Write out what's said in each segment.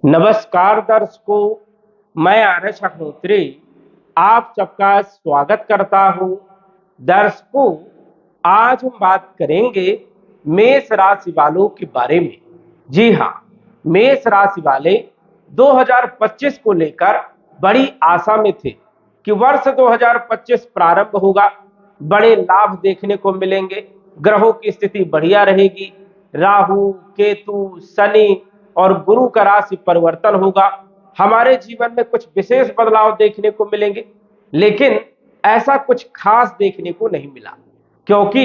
नमस्कार दर्शकों, मैं आरएस अग्निहोत्री आप सबका स्वागत करता हूं। दर्शकों, आज हम बात करेंगे मेष राशि वालों के बारे में। जी हां, मेष राशि वाले 2025 को लेकर बड़ी आशा में थे कि वर्ष 2025 प्रारंभ होगा, बड़े लाभ देखने को मिलेंगे, ग्रहों की स्थिति बढ़िया रहेगी, राहु, केतु, शनि और गुरु का राशि परिवर्तन होगा, हमारे जीवन में कुछ विशेष बदलाव देखने को मिलेंगे। लेकिन ऐसा कुछ खास देखने को नहीं मिला, क्योंकि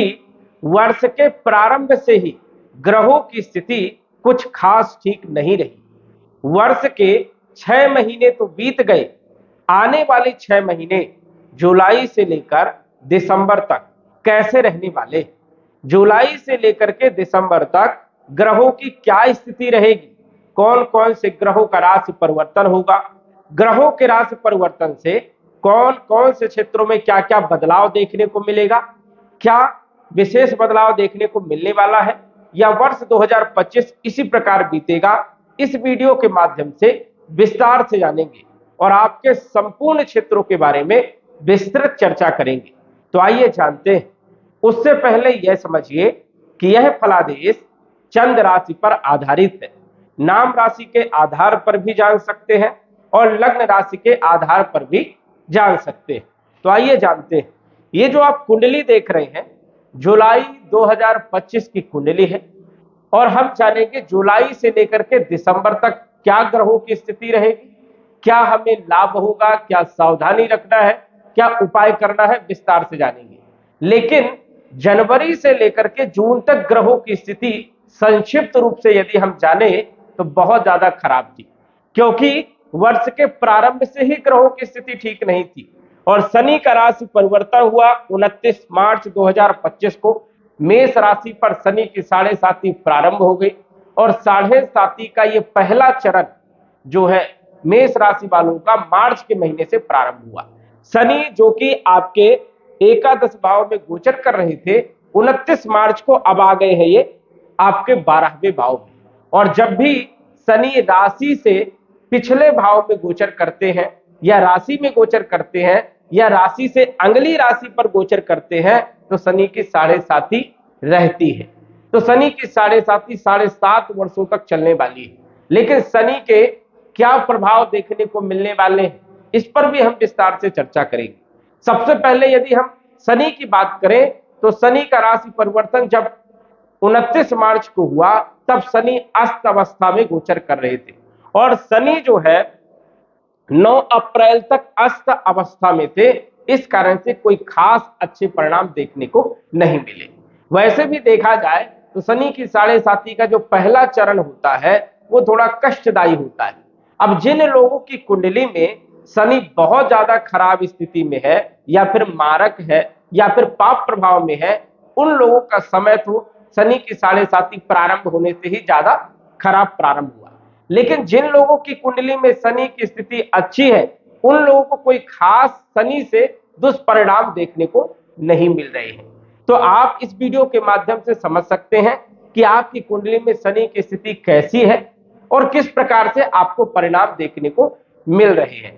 वर्ष के प्रारंभ से ही ग्रहों की स्थिति कुछ खास ठीक नहीं रही। वर्ष के 6 महीने तो बीत गए, आने वाले 6 महीने जुलाई से लेकर दिसंबर तक कैसे रहने वाले, जुलाई से लेकर के दिसंबर तक ग्रहों की क्या स्थिति रहेगी, कौन कौन से ग्रहों का राशि परिवर्तन होगा, ग्रहों के राशि परिवर्तन से कौन कौन से क्षेत्रों में क्या क्या बदलाव देखने को मिलेगा, क्या विशेष बदलाव देखने को मिलने वाला है, या वर्ष 2025 इसी प्रकार बीतेगा, इस वीडियो के माध्यम से विस्तार से जानेंगे और आपके संपूर्ण क्षेत्रों के बारे में विस्तृत चर्चा करेंगे। तो आइए जानते हैं। उससे पहले यह समझिए कि यह फलादेश चंद्र राशि पर आधारित है। नाम राशि के आधार पर भी जान सकते हैं और लग्न राशि के आधार पर भी जान सकते हैं। तो आइए जानते हैं। ये जो आप कुंडली देख रहे हैं, जुलाई 2025 की कुंडली है और हम जानेंगे जुलाई से लेकर के दिसंबर तक क्या ग्रहों की स्थिति रहेगी, क्या हमें लाभ होगा, क्या सावधानी रखना है, क्या उपाय करना है, विस्तार से जानेंगे। लेकिन जनवरी से लेकर के जून तक ग्रहों की स्थिति संक्षिप्त रूप से यदि हम जाने तो बहुत ज्यादा खराब थी, क्योंकि वर्ष के प्रारंभ से ही ग्रहों की स्थिति ठीक नहीं थी और शनि का राशि परिवर्तन हुआ 29 मार्च 2025 को। मेष राशि पर शनि की 7.5 प्रारंभ हो गई और 7.5 का ये पहला चरण जो है मेष राशि वालों का मार्च के महीने से प्रारंभ हुआ। शनि जो कि आपके एकादश भाव में गोचर कर रहे थे, 29 मार्च को अब आ गए हैं ये आपके 12वें भाव में। और जब भी शनि राशि से पिछले भाव में गोचर करते हैं या राशि में गोचर करते हैं या राशि से अगली राशि पर गोचर करते हैं तो शनि की 7.5 रहती है। तो शनि की 7.5 7.5 वर्षों तक चलने वाली है। लेकिन शनि के क्या प्रभाव देखने को मिलने वाले हैं, इस पर भी हम विस्तार से चर्चा करेंगे। सबसे पहले यदि हम शनि की बात करें तो शनि का राशि परिवर्तन जब 29 मार्च को हुआ तब शनि अस्त अवस्था में गोचर कर रहे थे और शनि जो है 9 अप्रैल तक अस्त अवस्था में थे। इस कारण से कोई खास अच्छे परिणाम देखने को नहीं मिले। वैसे भी देखा जाए तो शनि की 7.5 का जो पहला चरण होता है वो थोड़ा कष्टदायी होता है। अब जिन लोगों की कुंडली में शनि बहुत ज्यादा खराब स्थिति में है या फिर मारक है या फिर पाप प्रभाव में है, उन लोगों का समय तो शनि की 7.5 प्रारंभ होने से ही ज्यादा खराब प्रारंभ हुआ। लेकिन जिन लोगों की कुंडली में शनि की स्थिति अच्छी है, उन लोगों को कोई खास शनि से दुष्परिणाम देखने को नहीं मिल रहे हैं। तो आप इस वीडियो के माध्यम से समझ सकते हैं कि आपकी कुंडली में शनि की स्थिति कैसी है और किस प्रकार से आपको परिणाम देखने को मिल रहे हैं।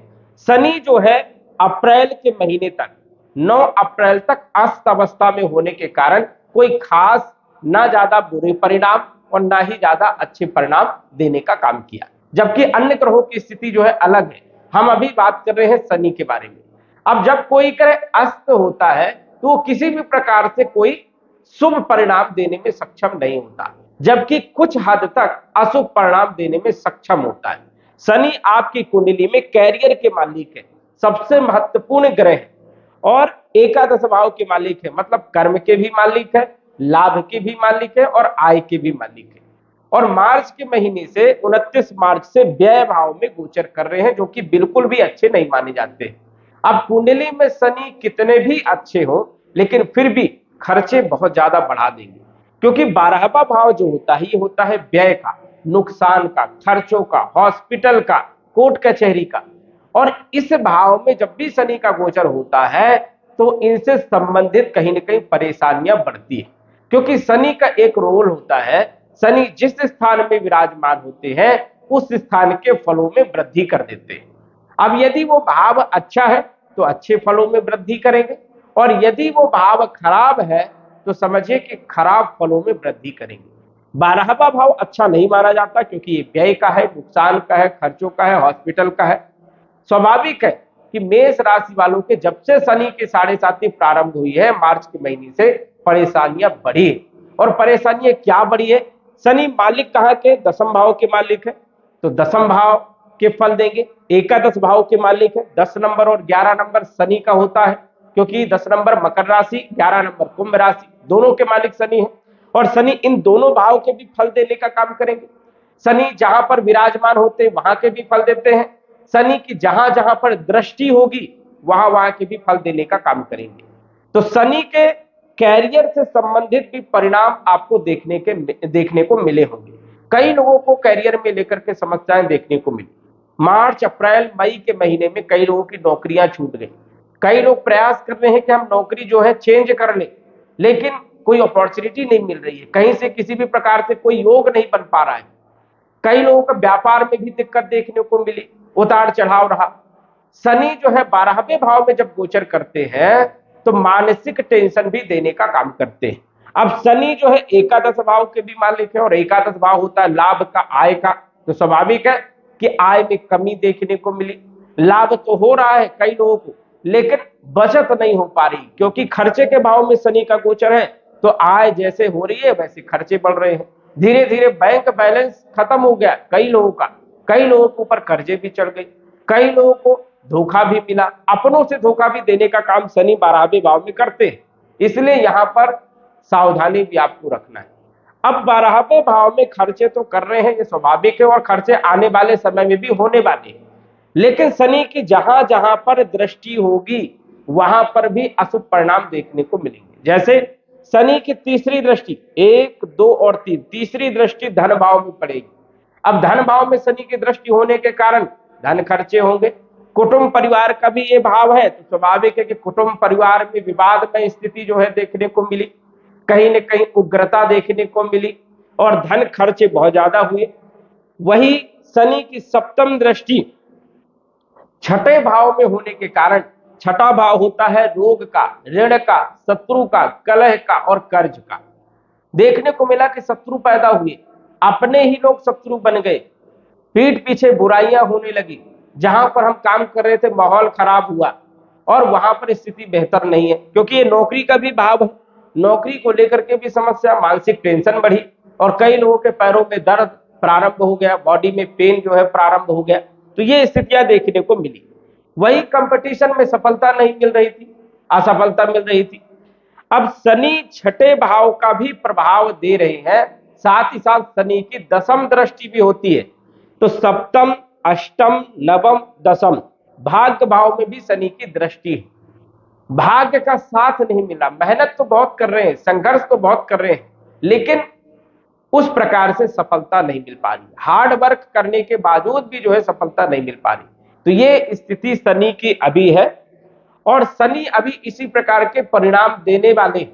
शनि जो है अप्रैल के महीने तक 9 अप्रैल तक अस्त अवस्था में होने के कारण कोई खास ना ज्यादा बुरे परिणाम और ना ही ज्यादा अच्छे परिणाम देने का काम किया, जबकि अन्य ग्रहों की स्थिति जो है अलग है। हम अभी बात कर रहे हैं शनि के बारे में। अब जब कोई ग्रह अस्त होता है तो वो किसी भी प्रकार से कोई शुभ परिणाम देने में सक्षम नहीं होता, जबकि कुछ हद तक अशुभ परिणाम देने में सक्षम होता है। शनि आपकी कुंडली में कैरियर के मालिक है, सबसे महत्वपूर्ण ग्रह है और एकादश भाव के मालिक है, मतलब कर्म के भी मालिक है, लाभ के भी मालिक है और आय के भी मालिक है। और मार्च के महीने से 29 मार्च से व्यय भाव में गोचर कर रहे हैं, जो कि बिल्कुल भी अच्छे नहीं माने जाते। अब कुंडली में शनि कितने भी अच्छे हो लेकिन फिर भी खर्चे बहुत ज्यादा बढ़ा देंगे, क्योंकि 12वां भाव जो होता है ये होता है व्यय का, नुकसान का, खर्चों का, हॉस्पिटल का, कोर्ट कचहरी का। और इस भाव में जब भी शनि का गोचर होता है तो इनसे संबंधित कहीं ना कहीं परेशानियां बढ़ती है, क्योंकि शनि का एक रोल होता है, शनि जिस स्थान में विराजमान होते हैं उस स्थान के फलों में वृद्धि कर देते हैं। अब यदि वो भाव अच्छा है तो अच्छे फलों में वृद्धि करेंगे, और यदि वो भाव खराब है तो समझिए कि खराब फलों में वृद्धि करेंगे। 12वां भाव अच्छा नहीं माना जाता, क्योंकि ये व्यय का है, नुकसान का है, खर्चों का है, हॉस्पिटल का है। स्वाभाविक है कि मेष राशि वालों के जब से शनि की 7.5 प्रारंभ हुई है मार्च के महीने से, परेशानियां बढ़ी। और परेशानियां क्या बढ़ी है? शनि मालिक कहाँ के? 10वें भाव के मालिक है, तो 10वें भाव के फल देंगे। एकादश भाव के मालिक है, 10 नंबर और 11 नंबर शनि का होता है, क्योंकि 10 नंबर मकर राशि, 11 नंबर कुंभ राशि, दोनों के मालिक शनि है। और शनि इन दोनों भाव के भी फल देने का काम करेंगे। शनि जहां पर विराजमान होते हैं वहां के भी फल देते हैं। शनि की जहां जहां पर दृष्टि होगी वहां वहां के भी फल देने का काम करेंगे। तो शनि के कैरियर से संबंधित भी परिणाम आपको देखने को मिले होंगे। कई लोगों को कैरियर में लेकर के समस्याएं देखने को मिली। मार्च अप्रैल मई के महीने में कई लोगों की नौकरियां छूट गई। कई लोग प्रयास कर रहे हैं कि हम नौकरी जो है चेंज कर लें, लेकिन कोई अपॉर्चुनिटी नहीं मिल रही है, कहीं से किसी भी प्रकार से कोई योग नहीं बन पा रहा है। कई लोगों का व्यापार में भी दिक्कत देखने को मिली, उतार चढ़ाव रहा। शनि जो है 12वें भाव में जब गोचर करते हैं तो मानसिक टेंशन भी देने का काम करते हैं। अब शनि जो है एकादश भाव के भी मालिक है, और एकादश भाव होता है लाभ का, आय का। तो स्वाभाविक है कि आय में कमी देखने को मिली। लाभ तो हो रहा है कई लोगों को, लेकिन बचत नहीं हो पा रही, क्योंकि खर्चे के भाव में शनि का गोचर है। तो आय जैसे हो रही है वैसे खर्चे बढ़ रहे हैं। धीरे धीरे बैंक बैलेंस खत्म हो गया कई लोगों का, कई लोगों के ऊपर कर्जे भी चढ़ गए, कई लोगों को धोखा भी मिला, अपनों से धोखा भी देने का काम शनि 12वें भाव में करते हैं। इसलिए यहां पर सावधानी भी आपको रखना है। अब 12वें भाव में खर्चे तो कर रहे हैं, ये स्वाभाविक है, और खर्चे आने वाले समय में भी होने वाले हैं। लेकिन शनि की जहां जहां पर दृष्टि होगी वहां पर भी अशुभ परिणाम देखने को मिलेंगे। जैसे शनि की तीसरी दृष्टि, 1, 2 और 3, तीसरी दृष्टि धन भाव में पड़ेगी। अब धन भाव में शनि की दृष्टि होने के कारण धन खर्चे होंगे। कुटुंब परिवार का भी ये भाव है, तो स्वाभाविक है कि कुटुंब परिवार में विवाद में स्थिति जो है देखने को मिली, कहीं न कहीं उग्रता देखने को मिली, और धन खर्चे बहुत ज्यादा हुए। वही शनि की 7वीं दृष्टि 6ठे भाव में होने के कारण, 6ठा भाव होता है रोग का, ऋण का, शत्रु का, कलह का और कर्ज का। देखने को मिला कि शत्रु पैदा हुए, अपने ही लोग शत्रु बन गए, पीठ पीछे बुराइयां होने लगी। जहां पर हम काम कर रहे थे माहौल खराब हुआ, और वहां पर स्थिति बेहतर नहीं है, क्योंकि ये नौकरी का भी भाव है। नौकरी को लेकर के भी समस्या, मानसिक टेंशन बढ़ी, और कई लोगों के पैरों में दर्द प्रारंभ हो गया, बॉडी में पेन जो है प्रारंभ हो गया। तो ये स्थितियां देखने को मिली। वही कंपटीशन में सफलता नहीं मिल रही थी, असफलता मिल रही थी। अब शनि 6ठे भाव का भी प्रभाव दे रहे हैं, साथ ही साथ शनि की 10वीं दृष्टि भी होती है। तो 7म, 8म, 9म, 10म भाग्य भाव में भी शनि की दृष्टि है। भाग्य का साथ नहीं मिला। मेहनत तो बहुत कर रहे हैं, संघर्ष तो बहुत कर रहे हैं, लेकिन उस प्रकार से सफलता नहीं मिल पा रही। हार्ड वर्क करने के बावजूद भी जो है सफलता नहीं मिल पा रही। तो ये स्थिति शनि की अभी है, और शनि अभी इसी प्रकार के परिणाम देने वाले हैं।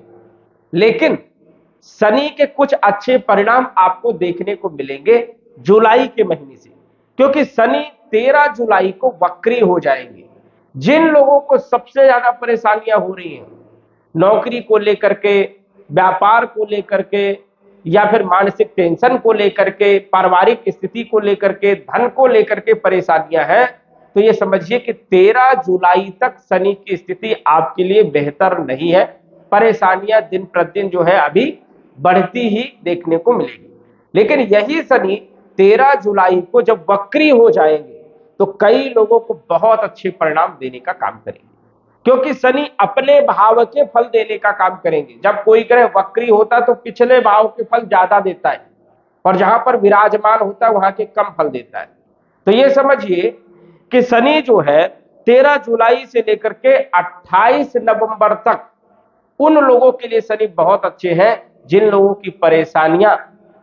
लेकिन शनि के कुछ अच्छे परिणाम आपको देखने को मिलेंगे जुलाई के महीने से, क्योंकि शनि 13 जुलाई को वक्री हो जाएंगे। जिन लोगों को सबसे ज्यादा परेशानियां हो रही हैं, नौकरी को लेकर के, व्यापार को लेकर के, या फिर मानसिक टेंशन को लेकर के, पारिवारिक स्थिति को लेकर के, धन को लेकर के परेशानियां हैं, तो ये समझिए कि 13 जुलाई तक शनि की स्थिति आपके लिए बेहतर नहीं है। परेशानियां दिन प्रतिदिन जो है अभी बढ़ती ही देखने को मिलेगी। लेकिन यही शनि 13 जुलाई को जब वक्री हो जाएंगे तो कई लोगों को बहुत अच्छे परिणाम देने का काम करेंगे, क्योंकि शनि अपने भाव के फल देने का काम करेंगे। जब कोई ग्रह वक्री होता है तो पिछले भाव के फल ज्यादा देता है, और जहां पर विराजमान होता है वहां के कम फल देता है। तो ये समझिए कि शनि जो है 13 जुलाई से लेकर के 28 नवंबर तक उन लोगों के लिए शनि बहुत अच्छे हैं जिन लोगों की परेशानियां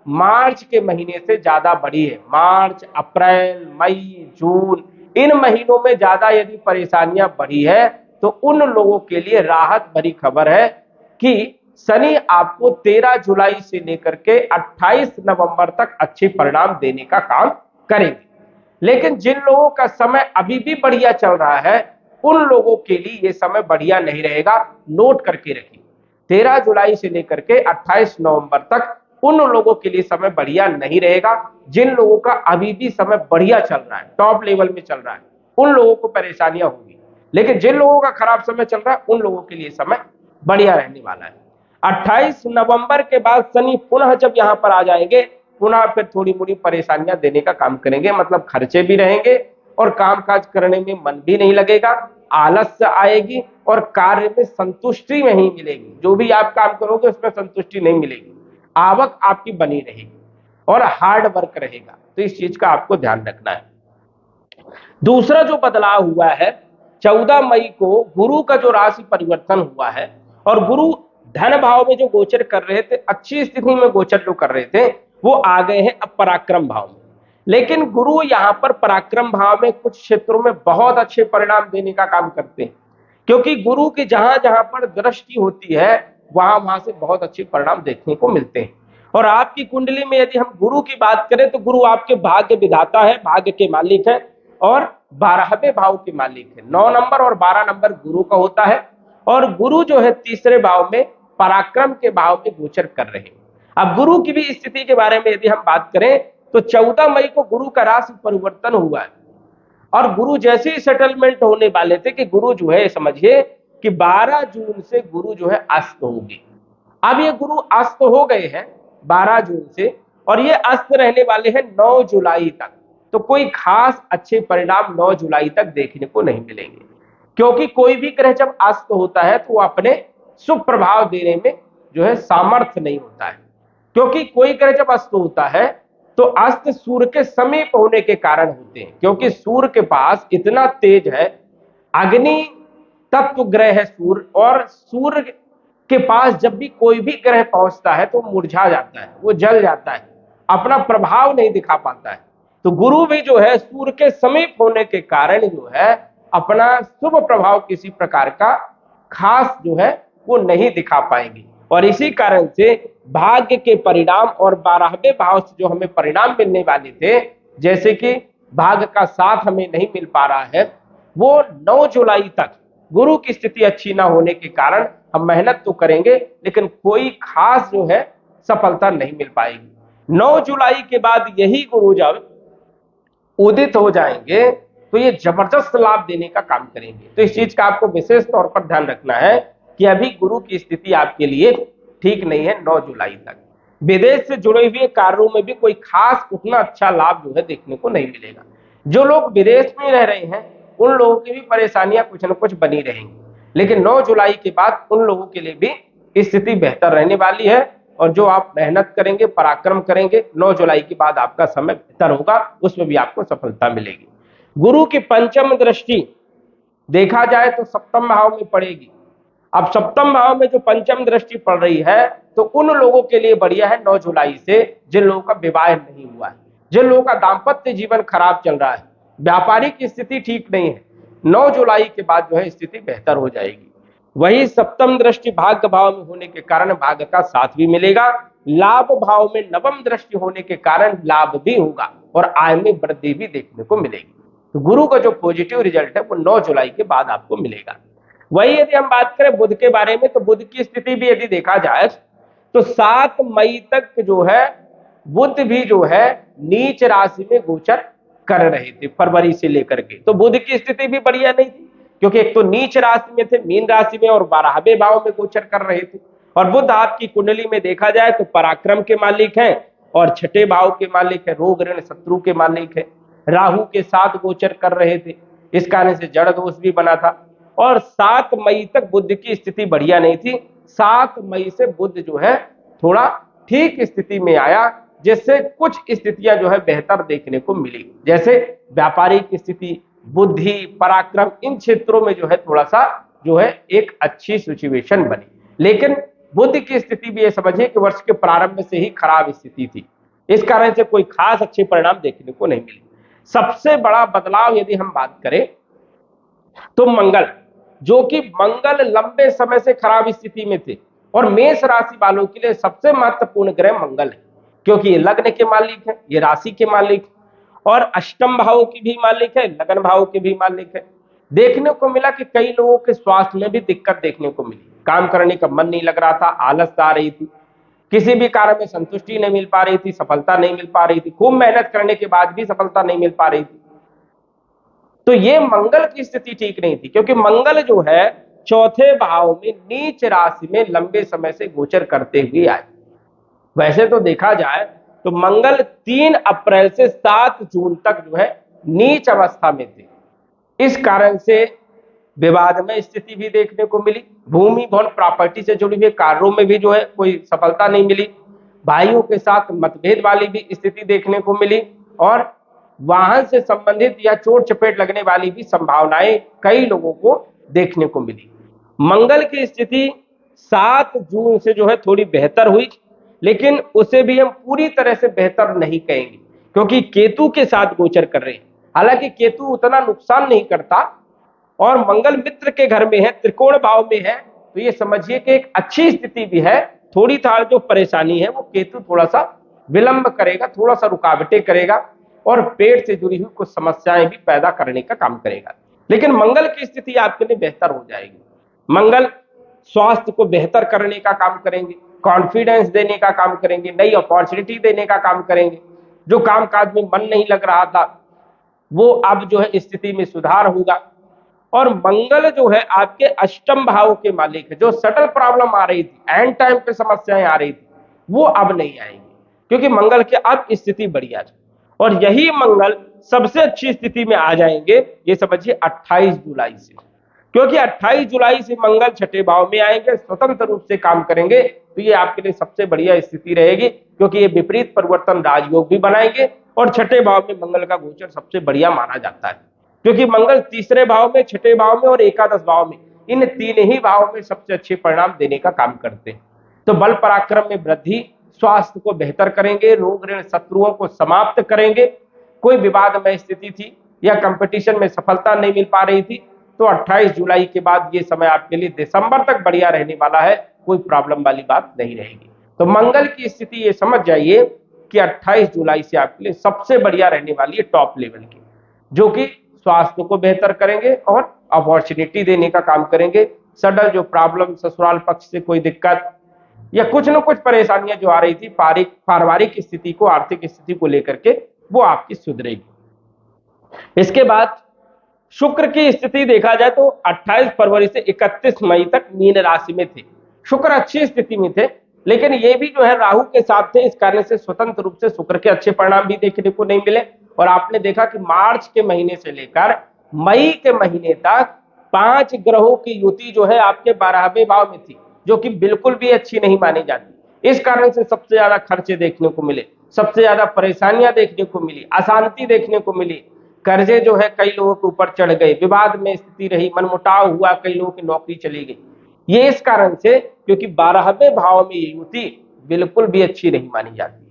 मार्च के महीने से ज्यादा बढ़ी है। मार्च, अप्रैल, मई, जून, इन महीनों में ज्यादा यदि परेशानियां बढ़ी है तो उन लोगों के लिए राहत भरी खबर है कि शनि आपको 13 जुलाई से लेकर के 28 नवंबर तक अच्छे परिणाम देने का काम करेंगे। लेकिन जिन लोगों का समय अभी भी बढ़िया चल रहा है उन लोगों के लिए ये समय बढ़िया नहीं रहेगा, नोट करके रखिए। 13 जुलाई से लेकर के 28 नवंबर तक उन लोगों के लिए समय बढ़िया नहीं रहेगा। जिन लोगों का अभी भी समय बढ़िया चल रहा है, टॉप लेवल में चल रहा है, उन लोगों को परेशानियां होंगी। लेकिन जिन लोगों का खराब समय चल रहा है उन लोगों के लिए समय बढ़िया रहने वाला है। 28 नवंबर के बाद शनि पुनः जब यहां पर आ जाएंगे, पुनः फिर थोड़ी मोड़ी परेशानियां देने का काम करेंगे, मतलब खर्चे भी रहेंगे और कामकाज करने में मन भी नहीं लगेगा, आलस्य आएगी और कार्य में संतुष्टि नहीं मिलेगी। जो भी आप काम करोगे उसमें संतुष्टि नहीं मिलेगी, आवक आपकी बनी रहेगी और हार्ड वर्क रहेगा। तो इस चीज का आपको ध्यान रखना है। दूसरा जो बदलाव हुआ है, 14 मई को गुरु का जो राशि परिवर्तन हुआ है और गुरु धन भाव में जो गोचर कर रहे थे, अच्छी स्थिति में गोचर जो कर रहे थे, वो आ गए हैं अब पराक्रम भाव में। लेकिन गुरु यहां पर पराक्रम भाव में कुछ क्षेत्रों में बहुत अच्छे परिणाम देने का काम करते हैं, क्योंकि गुरु की जहां जहां पर दृष्टि होती है वहां वहां से बहुत अच्छे परिणाम देखने को मिलते हैं। और आपकी कुंडली में यदि हम गुरु की बात करें तो गुरु आपके भाग्य विधाता है, भाग्य के मालिक है और 12वें भाव के मालिक है। 9 नंबर और 12 नंबर गुरु का होता है और गुरु जो है तीसरे भाव में पराक्रम के भाव में गोचर कर रहे हैं। अब गुरु की भी स्थिति के बारे में यदि हम बात करें तो 14 मई को गुरु का राशि परिवर्तन हुआ है और गुरु जैसे ही सेटलमेंट होने वाले थे कि गुरु जो है समझिए कि 12 जून से गुरु जो है अस्त होंगे। अब ये गुरु अस्त हो गए हैं 12 जून से और ये अस्त रहने वाले हैं 9 जुलाई तक। तो कोई खास अच्छे परिणाम 9 जुलाई तक देखने को नहीं मिलेंगे, क्योंकि कोई भी ग्रह जब अस्त होता है तो वो अपने शुभ प्रभाव देने में जो है सामर्थ्य नहीं होता है। क्योंकि कोई ग्रह जब अस्त होता है तो अस्त सूर्य के समीप होने के कारण होते हैं, क्योंकि सूर्य के पास इतना तेज है, अग्नि तत्व ग्रह है सूर्य, और सूर्य के पास जब भी कोई भी ग्रह पहुंचता है तो मुरझा जाता है, वो जल जाता है, अपना प्रभाव नहीं दिखा पाता है। तो गुरु भी जो है सूर्य के समीप होने के कारण जो है अपना शुभ प्रभाव किसी प्रकार का खास जो है वो नहीं दिखा पाएंगे। और इसी कारण से भाग्य के परिणाम और 12वें भाव से जो हमें परिणाम मिलने वाले थे, जैसे कि भाग्य का साथ हमें नहीं मिल पा रहा है, वो 9 जुलाई तक गुरु की स्थिति अच्छी ना होने के कारण हम मेहनत तो करेंगे लेकिन कोई खास जो है सफलता नहीं मिल पाएगी। 9 जुलाई के बाद यही गुरु जब उदित हो जाएंगे तो ये जबरदस्त लाभ देने का काम करेंगे। तो इस चीज का आपको विशेष तौर पर ध्यान रखना है कि अभी गुरु की स्थिति आपके लिए ठीक नहीं है 9 जुलाई तक। विदेश से जुड़े हुए कार्यों में भी कोई खास उतना अच्छा लाभ जो है देखने को नहीं मिलेगा। जो लोग विदेश में रह रहे हैं उन लोगों की भी परेशानियां कुछ न कुछ बनी रहेंगी, लेकिन 9 जुलाई के बाद उन लोगों के लिए भी स्थिति बेहतर रहने वाली है। और जो आप मेहनत करेंगे, पराक्रम करेंगे, 9 जुलाई के बाद आपका समय बेहतर होगा, उसमें भी आपको सफलता मिलेगी। गुरु की पंचम दृष्टि देखा जाए तो सप्तम भाव में पड़ेगी। अब सप्तम भाव में जो पंचम दृष्टि पड़ रही है तो उन लोगों के लिए बढ़िया है 9 जुलाई से जिन लोगों का विवाह नहीं हुआ है, जिन लोगों का दाम्पत्य जीवन खराब चल रहा है, व्यापारिक स्थिति ठीक नहीं है, 9 जुलाई के बाद जो है स्थिति बेहतर हो जाएगी। वही सप्तम दृष्टि भाग्य भाव में होने के कारण भाग्य का साथ भी मिलेगा, लाभ भाव में नवम दृष्टि होने के कारण लाभ भी होगा और आय में वृद्धि भी देखने को मिलेगी। तो गुरु का जो पॉजिटिव रिजल्ट है वो 9 जुलाई के बाद आपको मिलेगा। वही यदि हम बात करें बुध के बारे में तो बुध की स्थिति भी यदि देखा जाए तो 7 मई तक जो है बुध भी जो है नीच राशि में गोचर कर रहे थे फरवरी से लेकर के। तो बुध की स्थिति भी बढ़िया नहीं थी, क्योंकि एक तो नीच राशि में थे, मीन राशि में, और 12वें भाव में गोचर कर रहे थे। और बुध आपकी कुंडली में देखा जाए तो पराक्रम के मालिक हैं और 6ठे भाव के मालिक है, रोग ऋण शत्रु के मालिक है, राहु के साथ गोचर कर रहे थे, इस कारण से जड़ दोष भी बना था। और 7 मई तक बुध की स्थिति बढ़िया नहीं थी। 7 मई से बुध जो है थोड़ा ठीक स्थिति में आया, जिससे कुछ स्थितियां जो है बेहतर देखने को मिली, जैसे व्यापारिक स्थिति, बुद्धि, पराक्रम, इन क्षेत्रों में जो है थोड़ा सा जो है एक अच्छी सिचुएशन बनी। लेकिन बुध की स्थिति भी ये समझिए कि वर्ष के प्रारंभ से ही खराब स्थिति थी, इस कारण से कोई खास अच्छे परिणाम देखने को नहीं मिले। सबसे बड़ा बदलाव यदि हम बात करें तो मंगल, जो कि मंगल लंबे समय से खराब स्थिति में थे, और मेष राशि वालों के लिए सबसे महत्वपूर्ण ग्रह मंगल है, क्योंकि ये लग्न के मालिक है, ये राशि के मालिक, और अष्टम भाव की भी मालिक है, लगन भाव की भी मालिक है। देखने को मिला कि कई लोगों के स्वास्थ्य में भी दिक्कत देखने को मिली, काम करने का मन नहीं लग रहा था, आलस आ रही थी, किसी भी कार्य में संतुष्टि नहीं मिल पा रही थी, सफलता नहीं मिल पा रही थी, खूब मेहनत करने के बाद भी सफलता नहीं मिल पा रही थी। तो ये मंगल की स्थिति ठीक नहीं थी, क्योंकि मंगल जो है चौथे भाव में नीच राशि में लंबे समय से गोचर करते हुए आए। वैसे तो देखा जाए तो मंगल 3 अप्रैल से 7 जून तक जो है नीच अवस्था में थे। इस कारण से विवादमय स्थिति भी देखने को मिली, भूमि भवन प्रॉपर्टी से जुड़ी हुए कार्यों में भी जो है कोई सफलता नहीं मिली, भाइयों के साथ मतभेद वाली भी स्थिति देखने को मिली, और वाहन से संबंधित या चोट चपेट लगने वाली भी संभावनाएं कई लोगों को देखने को मिली। मंगल की स्थिति 7 जून से जो है थोड़ी बेहतर हुई, लेकिन उसे भी हम पूरी तरह से बेहतर नहीं कहेंगे, क्योंकि केतु के साथ गोचर कर रहे हैं। हालांकि केतु उतना नुकसान नहीं करता और मंगल मित्र के घर में है, त्रिकोण भाव में है, तो ये समझिए कि एक अच्छी स्थिति भी है। थोड़ी थाड़ जो परेशानी है वो केतु थोड़ा सा विलंब करेगा, थोड़ा सा रुकावटें करेगा और पेट से जुड़ी हुई कुछ समस्याएं भी पैदा करने का काम करेगा। लेकिन मंगल की स्थिति आपके लिए बेहतर हो जाएगी। मंगल स्वास्थ्य को बेहतर करने का काम करेंगे, कॉन्फिडेंस देने का काम करेंगे, नई अपॉर्चुनिटी देने का काम करेंगे। जो काम काज में मन नहीं लग रहा था वो अब जो है स्थिति में सुधार होगा। और मंगल जो है आपके अष्टम भाव के मालिक है। जो सटल प्रॉब्लम आ रही थी, एंड टाइम पे समस्याएं आ रही थी, वो अब नहीं आएंगी, क्योंकि मंगल की अब स्थिति बढ़िया है। और यही मंगल सबसे अच्छी स्थिति में आ जाएंगे, ये समझिए 28 जुलाई से, क्योंकि 28 जुलाई से मंगल छठे भाव में आएंगे, स्वतंत्र रूप से काम करेंगे, तो ये आपके लिए सबसे बढ़िया स्थिति रहेगी, क्योंकि ये विपरीत परिवर्तन राजयोग भी बनाएंगे और छठे भाव में मंगल का गोचर सबसे बढ़िया माना जाता है, क्योंकि मंगल तीसरे भाव में, छठे भाव में और एकादश भाव में, इन 3 ही भाव में सबसे अच्छे परिणाम देने का काम करते हैं। तो बल पराक्रम में वृद्धि, स्वास्थ्य को बेहतर करेंगे, रोग ऋण शत्रुओं को समाप्त करेंगे। कोई विवादमय स्थिति थी या कंपटीशन में सफलता नहीं मिल पा रही थी, तो 28 जुलाई के बाद ये समय आपके लिए दिसंबर तक बढ़िया रहने वाला है, कोई प्रॉब्लम वाली बात नहीं रहेगी। तो मंगल की स्थिति ये समझ जाइए कि 28 जुलाई से आपके लिए सबसे बढ़िया रहने वाली है, टॉप लेवल की, जो कि स्वास्थ्य को बेहतर करेंगे और अपॉर्चुनिटी देने का काम करेंगे। सडल जो प्रॉब्लम, ससुराल पक्ष से कोई दिक्कत या कुछ न कुछ परेशानियां जो आ रही थी पारिवारिक स्थिति को, आर्थिक स्थिति को लेकर के, वो आपकी सुधरेगी। इसके बाद शुक्र की स्थिति देखा जाए तो 28 फरवरी से 31 मई तक मीन राशि में थे। शुक्र अच्छी स्थिति में थे, लेकिन ये भी जो है राहु के साथ थे, इस कारण से स्वतंत्र रूप से शुक्र के अच्छे परिणाम भी देखने को नहीं मिले। और आपने देखा कि मार्च के महीने से लेकर मई के महीने तक 5 ग्रहों की युति जो है आपके 12वें भाव में थी, जो कि बिल्कुल भी अच्छी नहीं मानी जाती। इस कारण से सबसे ज्यादा खर्चे देखने को मिले, सबसे ज्यादा परेशानियां देखने को मिली, अशांति देखने को मिली, कर्जे जो है कई लोगों के ऊपर चढ़ गए, विवाद में स्थिति रही, मनमुटाव हुआ, कई लोगों की नौकरी चली गई। ये इस कारण से क्योंकि 12वें भाव में ये युति बिल्कुल भी अच्छी नहीं मानी जाती।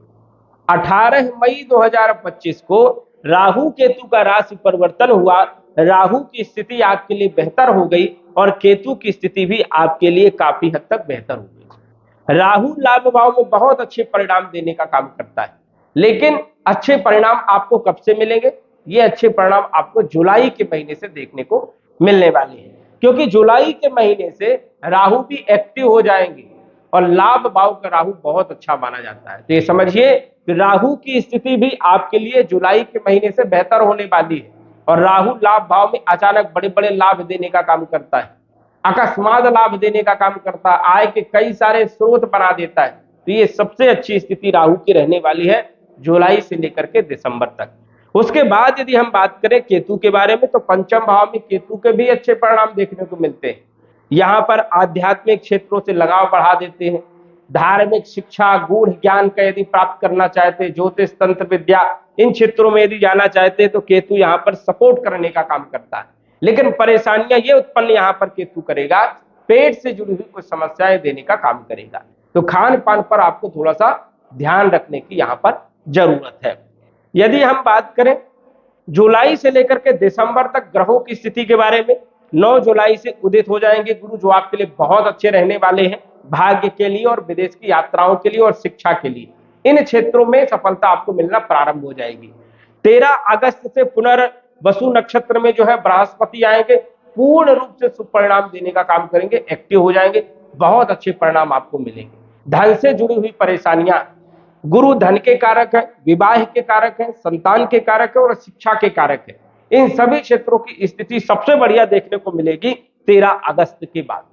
18 मई 2025 को राहु केतु का राशि परिवर्तन हुआ, राहु की स्थिति आपके लिए बेहतर हो गई और केतु की स्थिति भी आपके लिए काफी हद तक बेहतर हो गई। राहु लाभ भाव में बहुत अच्छे परिणाम देने का काम करता है, लेकिन अच्छे परिणाम आपको कब से मिलेंगे? ये अच्छे परिणाम आपको जुलाई के महीने से देखने को मिलने वाले हैं, क्योंकि जुलाई के महीने से राहु भी एक्टिव हो जाएंगे और लाभ भाव का राहु बहुत अच्छा माना जाता है। तो ये समझिए कि राहु की स्थिति भी आपके लिए जुलाई के महीने से बेहतर होने वाली है। और राहु लाभ भाव में अचानक बड़े बड़े लाभ देने का काम करता है, अकस्मात लाभ देने का काम करता है, आय के कई सारे स्रोत बना देता है। तो ये सबसे अच्छी स्थिति राहु की रहने वाली है जुलाई से लेकर के दिसंबर तक। उसके बाद यदि हम बात करें केतु के बारे में, तो पंचम भाव में केतु के भी अच्छे परिणाम देखने को मिलते हैं। यहाँ पर आध्यात्मिक क्षेत्रों से लगाव बढ़ा देते हैं, धार्मिक शिक्षा, गूढ़ ज्ञान का यदि प्राप्त करना चाहते हैं, ज्योतिष, तंत्र विद्या, इन क्षेत्रों में यदि जाना चाहते हैं, तो केतु यहाँ पर सपोर्ट करने का काम करता है। लेकिन परेशानियां ये उत्पन्न यहाँ पर केतु करेगा, पेट से जुड़ी हुई कुछ समस्याएं देने का काम करेगा। तो खान पान पर आपको थोड़ा सा ध्यान रखने की यहाँ पर जरूरत है। यदि हम बात करें जुलाई से लेकर के दिसंबर तक ग्रहों की स्थिति के बारे में, 9 जुलाई से उदित हो जाएंगे गुरु, जो आपके लिए बहुत अच्छे रहने वाले हैं, भाग्य के लिए और विदेश की यात्राओं के लिए और शिक्षा के लिए। इन क्षेत्रों में सफलता आपको मिलना प्रारंभ हो जाएगी। 13 अगस्त से पुनर्वसु नक्षत्र में जो है बृहस्पति आएंगे, पूर्ण रूप से शुभ परिणाम देने का काम करेंगे, एक्टिव हो जाएंगे, बहुत अच्छे परिणाम आपको मिलेंगे। धन से जुड़ी हुई परेशानियां, गुरु धन के कारक है, विवाह के कारक है, संतान के कारक है और शिक्षा के कारक है। इन सभी क्षेत्रों की स्थिति सबसे बढ़िया देखने को मिलेगी 13 अगस्त के बाद।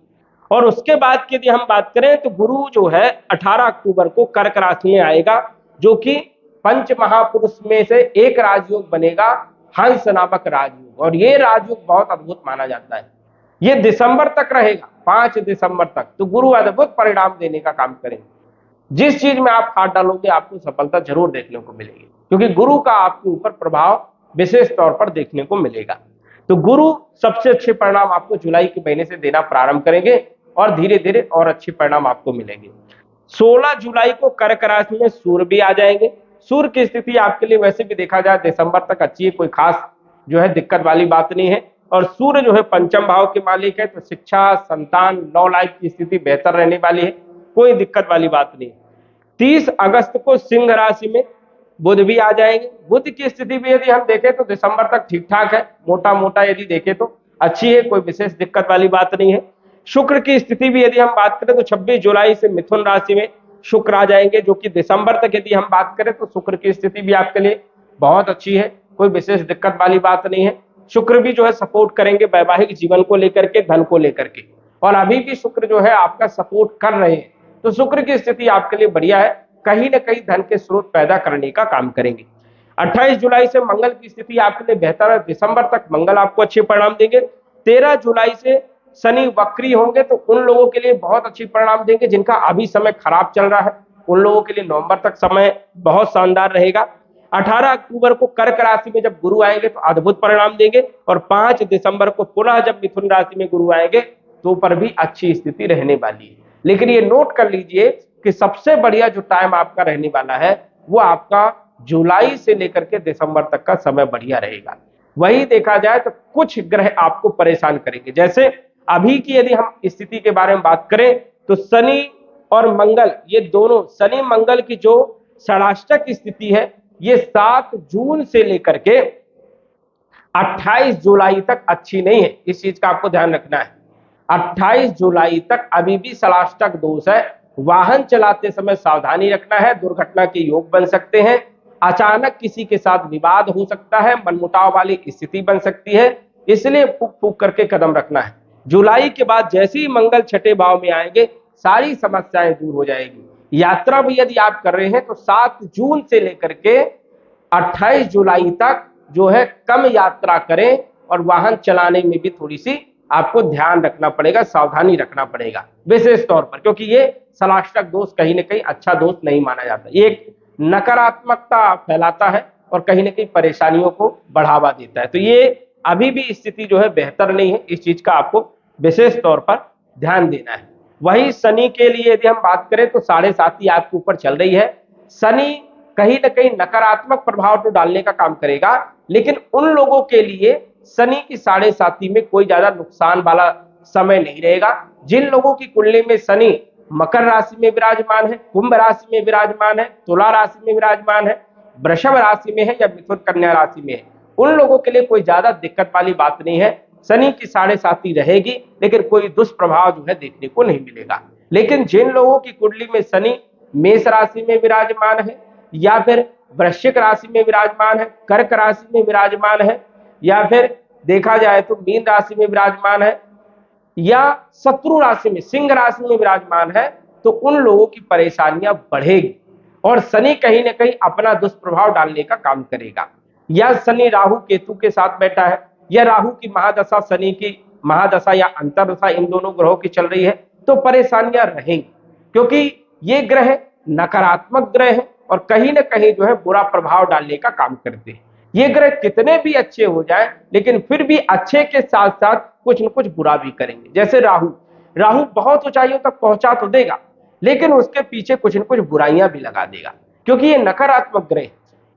और उसके बाद की यदि हम बात करें तो गुरु जो है 18 अक्टूबर को कर्क राशि में आएगा, जो कि पंच महापुरुष में से एक राजयोग बनेगा, हंस नामक राजयोग। और ये राजयोग बहुत अद्भुत माना जाता है। ये दिसंबर तक रहेगा, 5 दिसंबर तक। तो गुरु अद्भुत परिणाम देने का काम करेंगे। जिस चीज में आप हाथ डालोगे आपको सफलता जरूर देखने को मिलेगी, क्योंकि गुरु का आपके ऊपर प्रभाव विशेष तौर पर देखने को मिलेगा। तो गुरु सबसे अच्छे परिणाम आपको जुलाई के महीने से देना प्रारंभ करेंगे और धीरे धीरे और अच्छे परिणाम आपको मिलेंगे। 16 जुलाई को कर्क राशि में सूर्य भी आ जाएंगे। सूर्य की स्थिति आपके लिए वैसे भी देखा जाए दिसंबर तक अच्छी है, कोई खास जो है दिक्कत वाली बात नहीं है। और सूर्य जो है पंचम भाव के मालिक है, तो शिक्षा, संतान, लव लाइफ की स्थिति बेहतर रहने वाली है, कोई दिक्कत वाली बात नहीं। 30 अगस्त को सिंह राशि में बुध भी आ जाएंगे। बुध की स्थिति भी यदि हम देखें तो दिसंबर तक ठीक ठाक है, मोटा मोटा यदि देखें तो अच्छी है, कोई विशेष दिक्कत वाली बात नहीं है। शुक्र की स्थिति भी यदि हम बात करें तो 26 जुलाई से मिथुन राशि में शुक्र आ जाएंगे, जो कि दिसंबर तक यदि हम बात करें तो शुक्र की स्थिति भी आपके लिए बहुत अच्छी है, कोई विशेष दिक्कत वाली बात नहीं है। शुक्र भी जो है सपोर्ट करेंगे वैवाहिक जीवन को लेकर के, धन को लेकर के, और अभी भी शुक्र जो है आपका सपोर्ट कर रहे हैं। तो शुक्र की स्थिति आपके लिए बढ़िया है, कहीं ना कहीं धन के स्रोत पैदा करने का काम करेंगे। 28 जुलाई से मंगल की स्थिति आपके लिए बेहतर है, दिसंबर तक मंगल आपको अच्छे परिणाम देंगे। 13 जुलाई से शनि वक्री होंगे, तो उन लोगों के लिए बहुत अच्छी परिणाम देंगे जिनका अभी समय खराब चल रहा है, उन लोगों के लिए नवंबर तक समय बहुत शानदार रहेगा। 18 अक्टूबर को कर्क राशि में जब गुरु आएंगे तो अद्भुत परिणाम देंगे, और 5 दिसंबर को पुनः जब मिथुन राशि में गुरु आएंगे तो पर भी अच्छी स्थिति रहने वाली है। लेकिन ये नोट कर लीजिए कि सबसे बढ़िया जो टाइम आपका रहने वाला है वो आपका जुलाई से लेकर के दिसंबर तक का समय बढ़िया रहेगा। वही देखा जाए तो कुछ ग्रह आपको परेशान करेंगे। जैसे अभी की यदि हम स्थिति के बारे में बात करें तो शनि और मंगल, ये दोनों, शनि मंगल की जो षडाष्टक स्थिति है ये 7 जून से लेकर के 28 जुलाई तक अच्छी नहीं है, इस चीज का आपको ध्यान रखना है। 28 जुलाई तक अभी भी षडाष्टक दोष है, वाहन चलाते समय सावधानी रखना है, दुर्घटना के योग बन सकते हैं, अचानक किसी के साथ विवाद हो सकता है, मनमुटाव वाली स्थिति बन सकती है, इसलिए फूक फूक करके कदम रखना है। जुलाई के बाद जैसे ही मंगल छठे भाव में आएंगे सारी समस्याएं दूर हो जाएगी। यात्रा भी यदि आप कर रहे हैं तो 7 जून से लेकर के 28 जुलाई तक जो है कम यात्रा करें, और वाहन चलाने में भी थोड़ी सी आपको ध्यान रखना पड़ेगा, सावधानी रखना पड़ेगा विशेष तौर पर, क्योंकि ये षडाष्टक दोष कहीं ना कहीं अच्छा दोष नहीं माना जाता, ये एक नकारात्मकता फैलाता है और कहीं ना कहीं परेशानियों को बढ़ावा देता है। तो ये अभी भी स्थिति जो है बेहतर नहीं है, इस चीज का आपको विशेष तौर पर ध्यान देना है। वही शनि के लिए यदि हम बात करें तो 7.5 आपके ऊपर चल रही है। शनि कहीं ना कहीं नकारात्मक प्रभाव तो डालने का काम करेगा, लेकिन उन लोगों के लिए शनि की 7.5 में कोई ज्यादा नुकसान वाला समय नहीं रहेगा जिन लोगों की कुंडली में शनि मकर राशि में विराजमान है, कुंभ राशि में विराजमान है, तुला राशि में विराजमान है, वृषभ राशि में है या मिथुन कन्या राशि में है, उन लोगों के लिए कोई ज्यादा दिक्कत वाली बात नहीं है। शनि की 7.5 रहेगी, लेकिन कोई दुष्प्रभाव जो है देखने को नहीं मिलेगा। लेकिन जिन लोगों की कुंडली में शनि मेष राशि में विराजमान है, या फिर वृश्चिक राशि में विराजमान है, कर्क राशि में विराजमान है, या फिर देखा जाए तो मीन राशि में विराजमान है, या शत्रु राशि में सिंह राशि में विराजमान है, तो उन लोगों की परेशानियां बढ़ेगी और शनि कहीं ना कहीं अपना दुष्प्रभाव डालने का काम करेगा। या शनि राहु केतु के साथ बैठा है, या राहु की महादशा, शनि की महादशा या अंतरदशा इन दोनों ग्रहों की चल रही है, तो परेशानियां रहेंगी, क्योंकि ये ग्रह नकारात्मक ग्रह है और कहीं ना कहीं जो है बुरा प्रभाव डालने का काम करते हैं। ये ग्रह कितने भी अच्छे हो जाएं, लेकिन फिर भी अच्छे के साथ साथ कुछ न कुछ बुरा भी करेंगे। जैसे राहु बहुत ऊंचाइयों तक पहुंचा तो देगा, लेकिन उसके पीछे कुछ न कुछ बुराइयां भी लगा देगा, क्योंकि ये नकारात्मक ग्रह,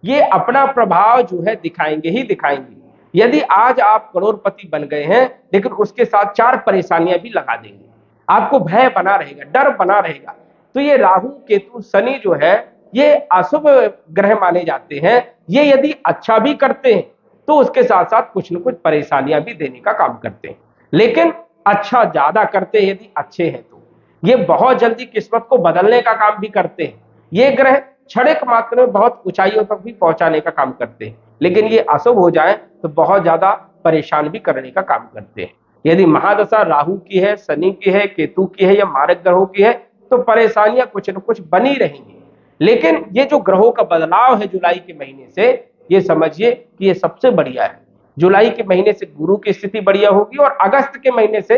ये अपना प्रभाव जो है दिखाएंगे ही दिखाएंगे। यदि आज आप करोड़पति बन गए हैं, लेकिन उसके साथ 4 परेशानियां भी लगा देंगे, आपको भय बना रहेगा, डर बना रहेगा। तो ये राहु केतु शनि जो है ये अशुभ ग्रह माने जाते हैं। ये यदि अच्छा भी करते हैं तो उसके साथ साथ कुछ न कुछ परेशानियां भी देने का काम करते हैं। लेकिन अच्छा ज्यादा करते हैं यदि अच्छे हैं तो ये बहुत जल्दी किस्मत को बदलने का काम भी करते हैं। ये ग्रह क्षणिक मात्र में बहुत ऊंचाइयों तक भी पहुंचाने का काम करते हैं, लेकिन ये अशुभ हो जाए तो बहुत ज्यादा परेशान भी करने का काम करते हैं। यदि महादशा राहु की है, शनि की है, केतु की है या मारक ग्रहों की है तो परेशानियां कुछ न कुछ बनी रहेंगी। लेकिन ये जो ग्रहों का बदलाव है जुलाई के महीने से, ये समझिए कि ये सबसे बढ़िया है। जुलाई के महीने से गुरु की स्थिति बढ़िया होगी और अगस्त के महीने से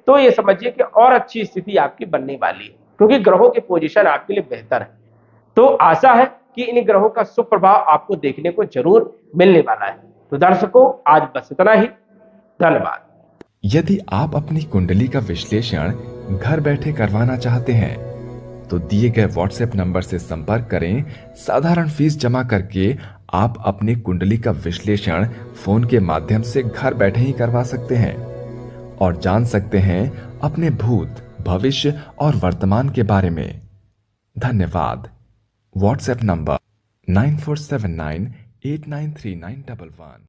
तो ये समझिए कि और अच्छी स्थिति आपकी बनने वाली है, क्योंकि ग्रहों की पोजीशन आपके लिए बेहतर है। तो आशा है कि इन ग्रहों का शुभ प्रभाव आपको देखने को जरूर मिलने वाला है। तो दर्शकों, आज बस इतना ही। धन्यवाद। यदि आप अपनी कुंडली का विश्लेषण घर बैठे करवाना चाहते हैं तो दिए गए व्हाट्सएप नंबर से संपर्क करें। साधारण फीस जमा करके आप अपनी कुंडली का विश्लेषण फोन के माध्यम से घर बैठे ही करवा सकते हैं और जान सकते हैं अपने भूत, भविष्य और वर्तमान के बारे में। धन्यवाद। WhatsApp number 9479893911।